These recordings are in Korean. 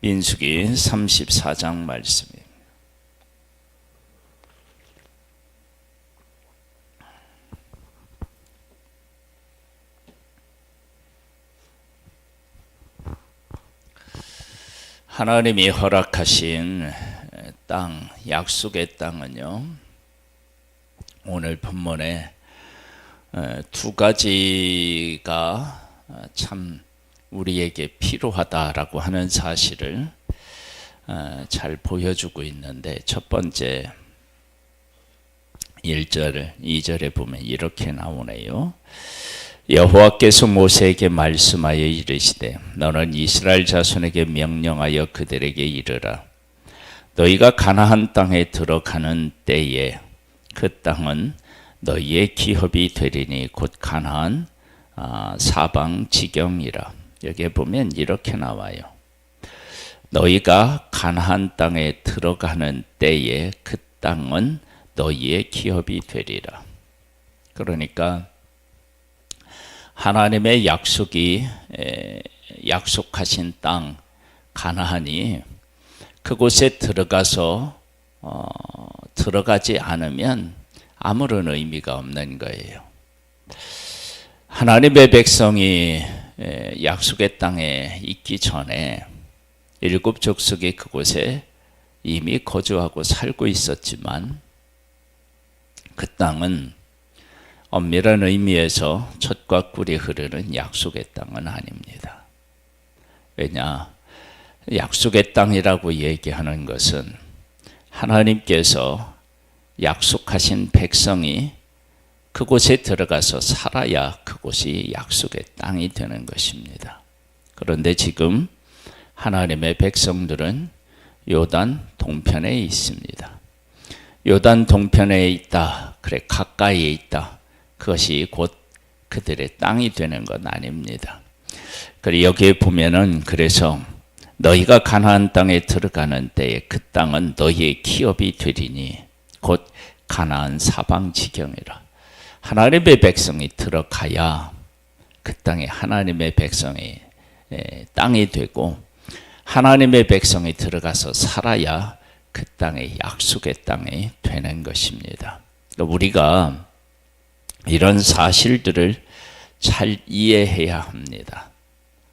민수기 34장 말씀입니다. 하나님이 허락하신 땅, 약속의 땅은요, 오늘 본문에 두 가지가 참 우리에게 필요하다라고 하는 사실을 잘 보여주고 있는데, 첫 번째 1절, 2절에 보면 이렇게 나오네요. 여호와께서 모세에게 말씀하여 이르시되 너는 이스라엘 자손에게 명령하여 그들에게 이르라. 너희가 가나안 땅에 들어가는 때에 그 땅은 너희의 기업이 되리니 곧 가나안 사방 지경이라. 여기에 보면 이렇게 나와요. 너희가 가나안 땅에 들어가는 때에 그 땅은 너희의 기업이 되리라. 그러니까 하나님의 약속하신 땅 가나안이 그곳에 들어가지 않으면 아무런 의미가 없는 거예요. 하나님의 백성이 약속의 땅에 있기 전에 일곱 족속이 그곳에 이미 거주하고 살고 있었지만, 그 땅은 엄밀한 의미에서 젖과 꿀이 흐르는 약속의 땅은 아닙니다. 왜냐? 약속의 땅이라고 얘기하는 것은 하나님께서 약속하신 백성이 그곳에 들어가서 살아야 그곳이 약속의 땅이 되는 것입니다. 그런데 지금 하나님의 백성들은 요단 동편에 있습니다. 요단 동편에 있다, 그래 가까이에 있다, 그것이 곧 그들의 땅이 되는 건 아닙니다. 그리고 여기에 보면은 그래서 너희가 가나안 땅에 들어가는 때에 그 땅은 너희의 기업이 되리니 곧 가나안 사방 지경이라. 하나님의 백성이 들어가야 그 땅에 하나님의 백성이 땅이 되고, 하나님의 백성이 들어가서 살아야 그 땅의 약속의 땅이 되는 것입니다. 우리가 이런 사실들을 잘 이해해야 합니다.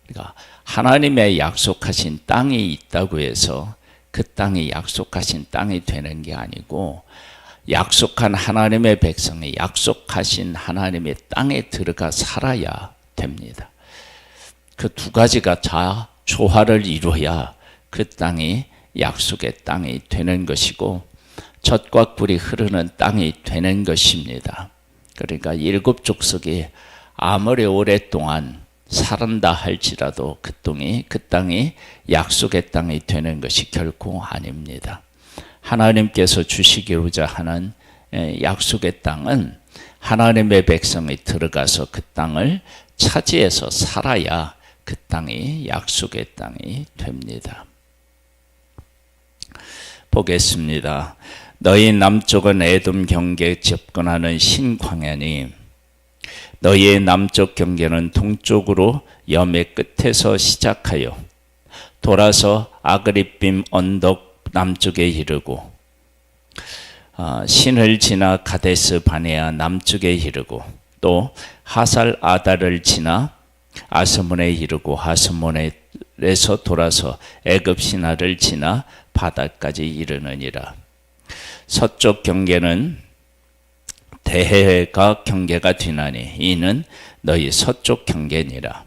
그러니까 하나님의 약속하신 땅이 있다고 해서 그 땅이 약속하신 땅이 되는 게 아니고, 약속한 하나님의 백성이 약속하신 하나님의 땅에 들어가 살아야 됩니다. 그 두 가지가 다 조화를 이루어야 그 땅이 약속의 땅이 되는 것이고, 젖과 꿀이 흐르는 땅이 되는 것입니다. 그러니까 일곱 족속이 아무리 오랫동안 살았다 할지라도 그 땅이 약속의 땅이 되는 것이 결코 아닙니다. 하나님께서 주시기로자 하는 약속의 땅은 하나님의 백성이 들어가서 그 땅을 차지해서 살아야 그 땅이 약속의 땅이 됩니다. 보겠습니다. 너희 남쪽은 에돔 경계 접근하는 신광야니 너희의 남쪽 경계는 동쪽으로 염해 끝에서 시작하여 돌아서 아그리빔 언덕 남쪽에 이르고 신을 지나 가데스 바네아 남쪽에 이르고 또 하살 아다를 지나 아스몬에 이르고 아스몬에서 돌아서 애굽 시나를 지나 바다까지 이르느니라. 서쪽 경계는 대해가 경계가 되나니 이는 너희 서쪽 경계니라.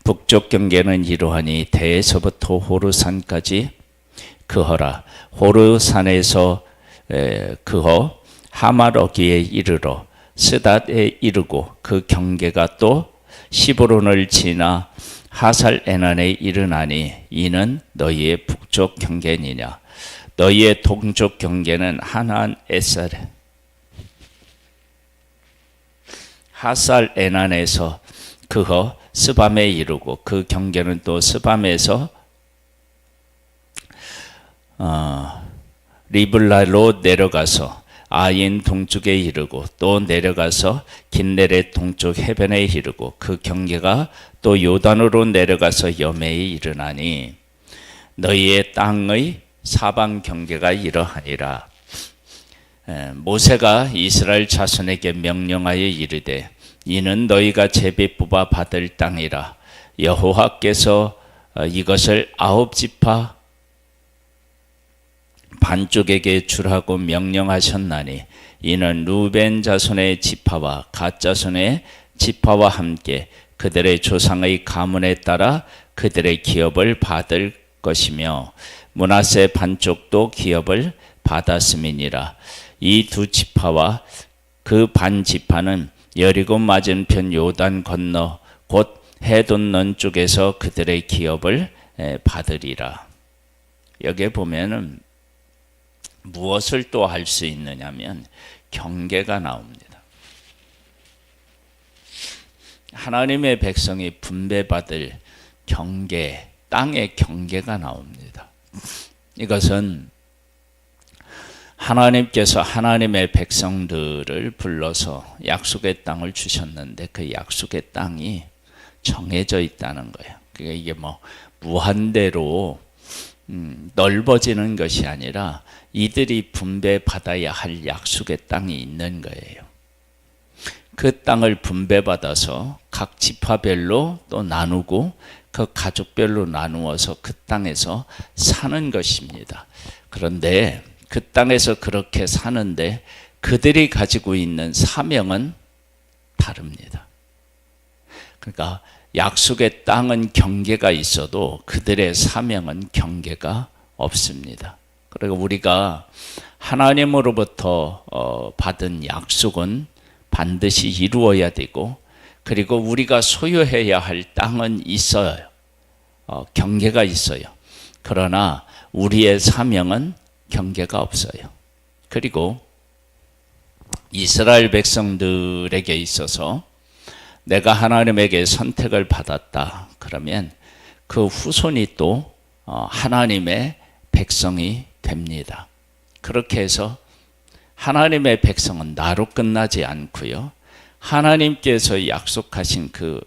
북쪽 경계는 이러하니 대에서부터 호르산까지 그허라. 호르산에서 그허 하마러기에 이르러 스닷에 이르고 그 경계가 또 시브론을 지나 하살 에난에 이르나니 이는 너희의 북쪽 경계니냐. 너희의 동쪽 경계는 하나안 에살 하살 에난에서 그허 스밤에 이르고 그 경계는 또 스밤에서 리블라로 내려가서 아인 동쪽에 이르고 또 내려가서 긴네렛 동쪽 해변에 이르고 그 경계가 또 요단으로 내려가서 여매에 이르나니 너희의 땅의 사방 경계가 이러하니라. 모세가 이스라엘 자손에게 명령하여 이르되 이는 너희가 제비 뽑아 받을 땅이라. 여호와께서 이것을 9지파 반쪽에게 주라고 명령하셨나니 이는 루벤 자손의 지파와 갓 자손의 지파와 함께 그들의 조상의 가문에 따라 그들의 기업을 받을 것이며 므낫세 반쪽도 기업을 받았음이니라. 이 두 지파와 그 반 지파는 여리고 맞은편 요단 건너 곧 해돋는 쪽에서 그들의 기업을 받으리라. 여기에 보면은 무엇을 또 할 수 있느냐면 경계가 나옵니다. 하나님의 백성이 분배받을 경계, 땅의 경계가 나옵니다. 이것은 하나님께서 하나님의 백성들을 불러서 약속의 땅을 주셨는데 그 약속의 땅이 정해져 있다는 거예요. 그러니까 이게 뭐 무한대로 넓어지는 것이 아니라 이들이 분배받아야 할 약속의 땅이 있는 거예요. 그 땅을 분배받아서 각 지파별로 또 나누고 그 가족별로 나누어서 그 땅에서 사는 것입니다. 그런데 그 땅에서 그렇게 사는데 그들이 가지고 있는 사명은 다릅니다. 그러니까 약속의 땅은 경계가 있어도 그들의 사명은 경계가 없습니다. 그리고 우리가 하나님으로부터 받은 약속은 반드시 이루어야 되고 그리고 우리가 소유해야 할 땅은 있어요. 경계가 있어요. 그러나 우리의 사명은 경계가 없어요. 그리고 이스라엘 백성들에게 있어서 내가 하나님에게 선택을 받았다. 그러면 그 후손이 또 하나님의 백성이 됩니다. 그렇게 해서 하나님의 백성은 나로 끝나지 않고요. 하나님께서 약속하신 그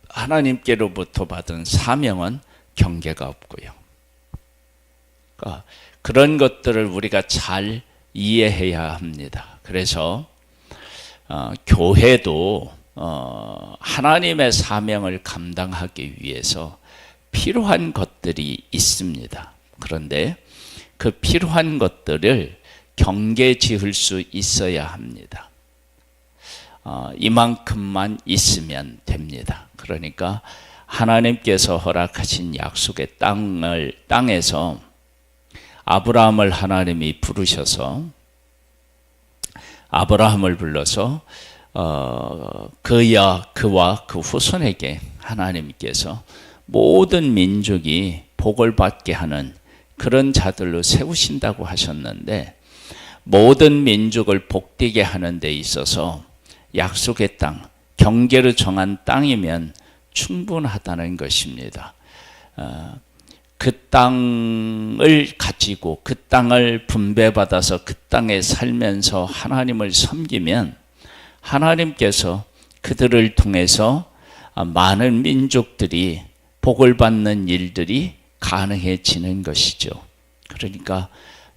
하나님께로부터 받은 사명은 경계가 없고요. 그러니까 그런 것들을 우리가 잘 이해해야 합니다. 그래서 교회도 하나님의 사명을 감당하기 위해서 필요한 것들이 있습니다. 그런데 그 필요한 것들을 경계 지을 수 있어야 합니다. 이만큼만 있으면 됩니다. 그러니까 하나님께서 허락하신 약속의 땅에서 아브라함을 하나님이 부르셔서 아브라함을 불러서 그와 그 후손에게 하나님께서 모든 민족이 복을 받게 하는 그런 자들로 세우신다고 하셨는데 모든 민족을 복되게 하는 데 있어서 약속의 땅, 경계로 정한 땅이면 충분하다는 것입니다. 그 땅을 가지고 그 땅을 분배받아서 그 땅에 살면서 하나님을 섬기면 하나님께서 그들을 통해서 많은 민족들이 복을 받는 일들이 가능해지는 것이죠. 그러니까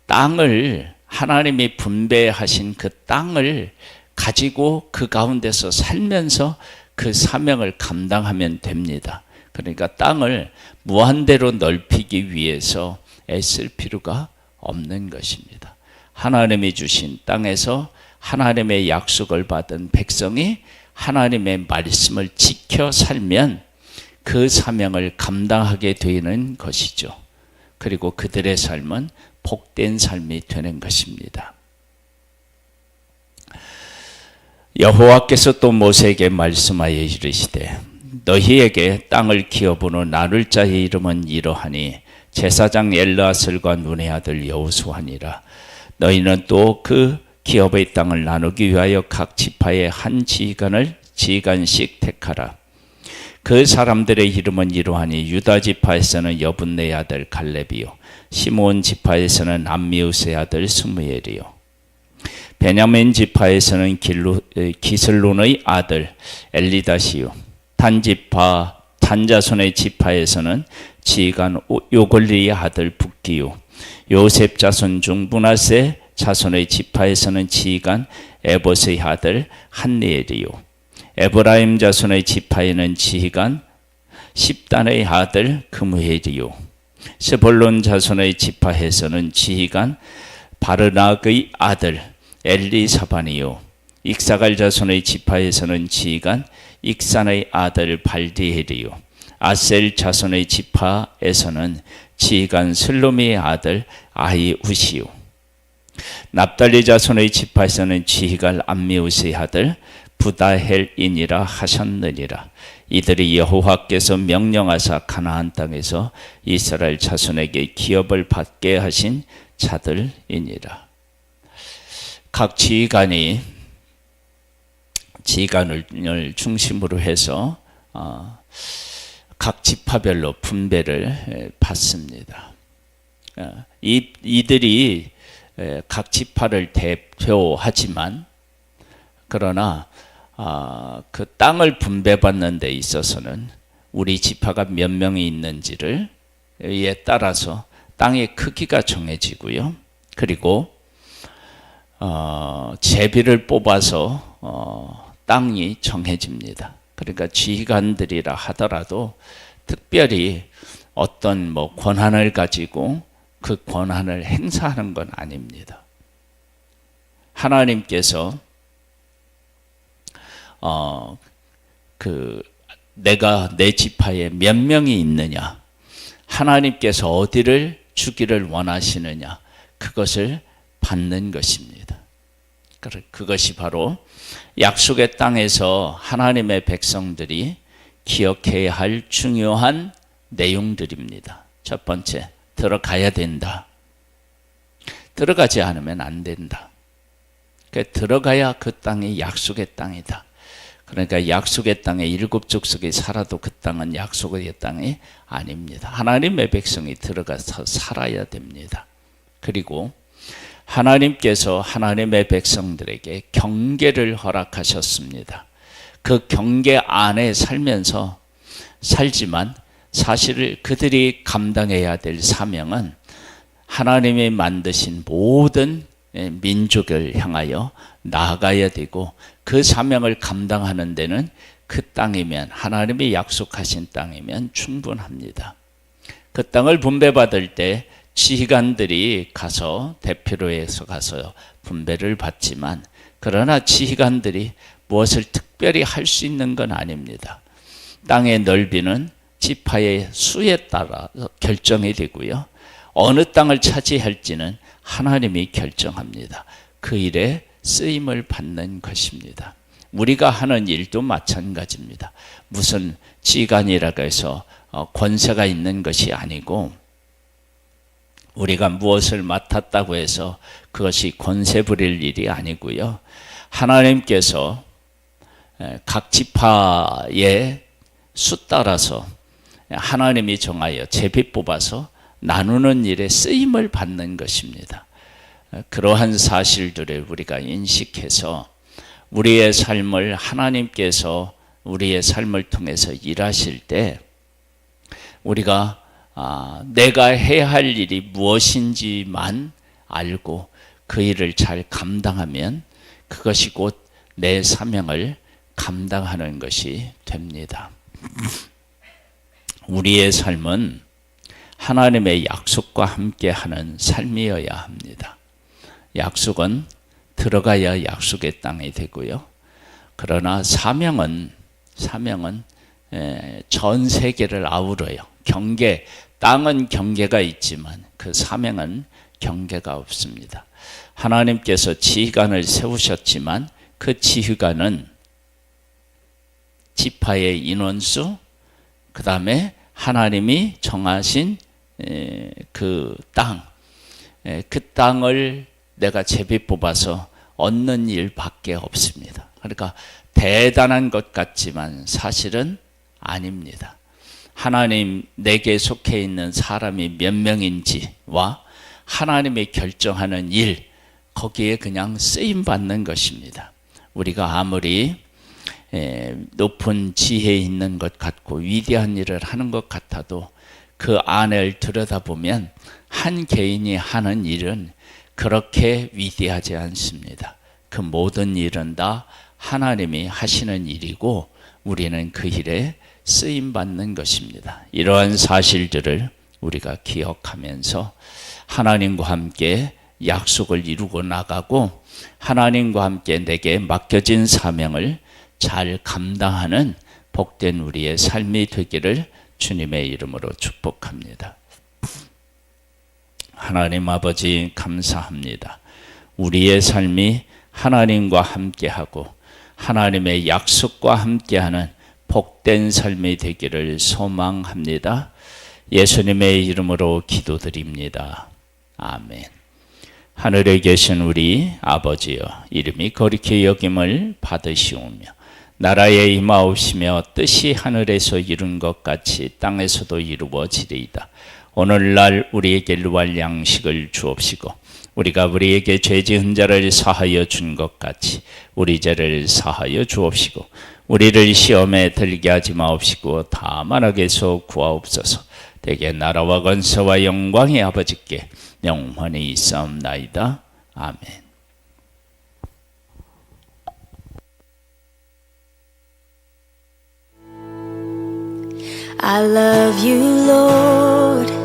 땅을 하나님이 분배하신 그 땅을 가지고 그 가운데서 살면서 그 사명을 감당하면 됩니다. 그러니까 땅을 무한대로 넓히기 위해서 애쓸 필요가 없는 것입니다. 하나님이 주신 땅에서 하나님의 약속을 받은 백성이 하나님의 말씀을 지켜 살면 그 사명을 감당하게 되는 것이죠. 그리고 그들의 삶은 복된 삶이 되는 것입니다. 여호와께서 또 모세에게 말씀하여 이르시되 너희에게 땅을 기업으로 나눌 자의 이름은 이러하니 제사장 엘르아슬과 눈의 아들 여호수아니라. 너희는 또 그 기업의 땅을 나누기 위하여 각 지파의 한 지간씩 택하라. 그 사람들의 이름은 이러하니 유다 지파에서는 여분네의 아들 갈렙이요 시므온 지파에서는 암미우스의 아들 스무엘이요 베냐민 지파에서는 기슬론의 아들 엘리다시요 단 지파 단 자손의 지파에서는 지휘관 요골리의 아들 북기요. 요셉 자손 중 므낫세 자손의 지파에서는 지휘관 에봇의 아들 한니엘이요. 에브라임 자손의 지파에는 지휘관 십단의 아들 그무엘이요. 스볼론 자손의 지파에서는 지휘관 바르낙의 아들 엘리사반이요. 익사갈 자손의 지파에서는 지휘관 익산의 아들 발디엘이요. 아셀 자손의 지파에서는 지휘관 슬로미의 아들 아히우시요. 납달리 자손의 지파에서는 지휘관 암미우스의 아들 부다헬이니라 하셨느니라. 이들이 여호와께서 명령하사 가나안 땅에서 이스라엘 자손에게 기업을 받게 하신 자들이니라. 각 지휘관을 중심으로 해서 각 지파별로 분배를 받습니다. 이들이 각 지파를 대표하지만 그러나 그 땅을 분배받는 데 있어서는 우리 지파가 몇 명이 있는지를 에 따라서 땅의 크기가 정해지고요. 그리고 제비를 뽑아서 땅이 정해집니다. 그러니까 지휘관들이라 하더라도 특별히 어떤 권한을 가지고 그 권한을 행사하는 건 아닙니다. 하나님께서 내가 내 지파에 몇 명이 있느냐, 하나님께서 어디를 주기를 원하시느냐, 그것을 받는 것입니다. 그것이 바로 약속의 땅에서 하나님의 백성들이 기억해야 할 중요한 내용들입니다. 첫 번째, 들어가야 된다. 들어가지 않으면 안 된다. 들어가야 그 땅이 약속의 땅이다. 그러니까 약속의 땅에 일곱 족속이 살아도 그 땅은 약속의 땅이 아닙니다. 하나님의 백성이 들어가서 살아야 됩니다. 그리고 하나님께서 하나님의 백성들에게 경계를 허락하셨습니다. 그 경계 안에 살지만 사실 그들이 감당해야 될 사명은 하나님이 만드신 모든 민족을 향하여 나아가야 되고, 그 사명을 감당하는 데는 그 땅이면, 하나님이 약속하신 땅이면 충분합니다. 그 땅을 분배받을 때 지휘관들이 가서 대표로 해서 가서 분배를 받지만, 그러나 지휘관들이 무엇을 특별히 할 수 있는 건 아닙니다. 땅의 넓이는 지파의 수에 따라 결정이 되고요. 어느 땅을 차지할지는 하나님이 결정합니다. 그 일에 쓰임을 받는 것입니다. 우리가 하는 일도 마찬가지입니다. 무슨 지휘관이라고 해서 권세가 있는 것이 아니고, 우리가 무엇을 맡았다고 해서 그것이 권세 부릴 일이 아니고요. 하나님께서 각 지파의 수 따라서 하나님이 정하여 제비 뽑아서 나누는 일에 쓰임을 받는 것입니다. 그러한 사실들을 우리가 인식해서 우리의 삶을, 하나님께서 우리의 삶을 통해서 일하실 때 우리가 내가 해야 할 일이 무엇인지만 알고 그 일을 잘 감당하면 그것이 곧 내 사명을 감당하는 것이 됩니다. 우리의 삶은 하나님의 약속과 함께하는 삶이어야 합니다. 약속은 들어가야 약속의 땅이 되고요. 그러나 사명은 전 세계를 아우러요. 땅은 경계가 있지만 그 사명은 경계가 없습니다. 하나님께서 지휘관을 세우셨지만 그 지휘관은 지파의 인원수, 그 다음에 하나님이 정하신 그 땅을 내가 제비 뽑아서 얻는 일밖에 없습니다. 그러니까 대단한 것 같지만 사실은 아닙니다. 하나님, 내게 속해 있는 사람이 몇 명인지와 하나님이 결정하는 일, 거기에 그냥 쓰임 받는 것입니다. 우리가 아무리 높은 지혜 있는 것 같고 위대한 일을 하는 것 같아도 그 안을 들여다보면 한 개인이 하는 일은 그렇게 위대하지 않습니다. 그 모든 일은 다 하나님이 하시는 일이고 우리는 그 일에 쓰임받는 것입니다. 이러한 사실들을 우리가 기억하면서 하나님과 함께 약속을 이루고 나가고 하나님과 함께 내게 맡겨진 사명을 잘 감당하는 복된 우리의 삶이 되기를 주님의 이름으로 축복합니다. 하나님 아버지 감사합니다. 우리의 삶이 하나님과 함께하고 하나님의 약속과 함께하는 복된 삶이 되기를 소망합니다. 예수님의 이름으로 기도드립니다. 아멘. 하늘에 계신 우리 아버지여, 이름이 거룩히 여김을 받으시오며 나라에 임하옵시며 뜻이 하늘에서 이룬 것 같이 땅에서도 이루어지리이다. 오늘날 우리에게 일용할 양식을 주옵시고 우리가 우리에게 죄 지은 자를 사하여 준 것 같이 우리 죄를 사하여 주옵시고 우리를 시험에 들게 하지 마옵시고 다만 악에서 구하옵소서. 대개 나라와 권세와 영광이 아버지께 영원히 있사옵나이다. 아멘. I love you, Lord.